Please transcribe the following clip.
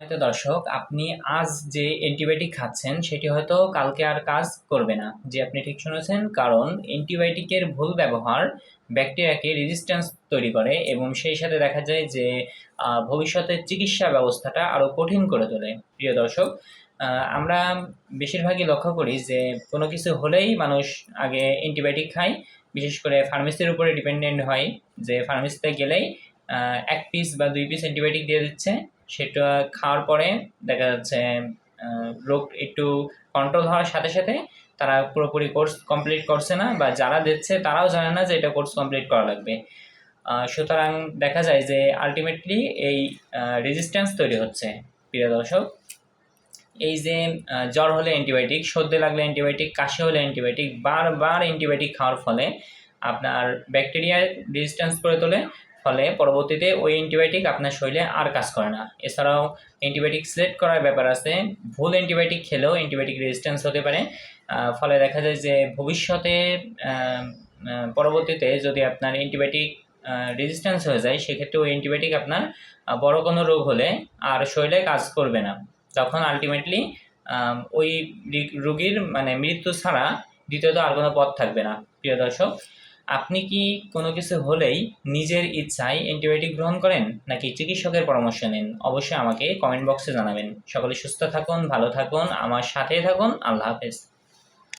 হয়তো দর্শক, আপনি আজ যে অ্যান্টিবায়োটিক খাচ্ছেন সেটি হয়তো কালকে আর কাজ করবে না। জি, আপনি ঠিক শুনেছেন। কারণ অ্যান্টিবায়োটিকের ভুল ব্যবহার ব্যাকটেরিয়াকে রেজিস্ট্যান্স তৈরি করে এবং সেই সাথে দেখা যায় যে ভবিষ্যতে চিকিৎসা ব্যবস্থাটা আরও কঠিন করে তোলে। প্রিয় দর্শক, আমরা বেশিরভাগই লক্ষ্য করি যে কোনো কিছু হলেই মানুষ আগে অ্যান্টিবায়োটিক খায়। বিশেষ করে ফার্মেসির উপরে ডিপেন্ডেন্ট হয় যে ফার্মেসিতে গেলেই ১ পিস বা ২ পিস অ্যান্টিবায়োটিক দিয়ে দিচ্ছে। সেটা খাওয়ার পরে দেখা যাচ্ছে রোগ একটু কন্ট্রোল হওয়ার সাথে সাথে তারা পুরোপুরি কোর্স কমপ্লিট করছে না, বা যারা দিচ্ছে তারাও জানে না যে এটা কোর্স কমপ্লিট করা লাগবে। সুতরাং দেখা যায় যে আলটিমেটলি এই রেজিস্ট্যান্স তৈরি হচ্ছে। প্রিয় দর্শক, এই যে জ্বর হলে অ্যান্টিবায়োটিক, সর্দি লাগলে অ্যান্টিবায়োটিক, কাশি হলে অ্যান্টিবায়োটিক, বারবার অ্যান্টিবায়োটিক খাওয়ার ফলে আপনার ব্যাকটেরিয়া রেজিস্ট্যান্স করে তোলে। ফলে পরবর্তীতে ওই অ্যান্টিবায়োটিক আপনার শরীরে আর কাজ করে না। এছাড়াও অ্যান্টিবায়োটিক সিলেক্ট করার ব্যাপার আছে। ভুল অ্যান্টিবায়োটিক খেলেও অ্যান্টিবায়োটিক রেজিস্ট্যান্স হতে পারে। ফলে দেখা যায় যে ভবিষ্যতে পরবর্তীতে যদি আপনার অ্যান্টিবায়োটিক রেজিস্ট্যান্স হয়ে যায়, সেক্ষেত্রে ওই অ্যান্টিবায়োটিক আপনার বড় কোনো রোগ হলে আর শরীরে কাজ করবে না। তখন আলটিমেটলি ওই রোগীর মানে মৃত্যু ছাড়া দ্বিতীয়ত আর কোনো পথ থাকবে না। প্রিয় দর্শক, আপনি কি কোনো কিছু হলেই নিজের ইচ্ছায় অ্যান্টিবায়োটিক গ্রহণ করেন, নাকি চিকিৎসকের পরামর্শ নেন? অবশ্যই আমাকে কমেন্ট বক্সে জানাবেন। সকলে সুস্থ থাকুন, ভালো থাকুন, আমার সাথেই থাকুন। আল্লাহ হাফেজ।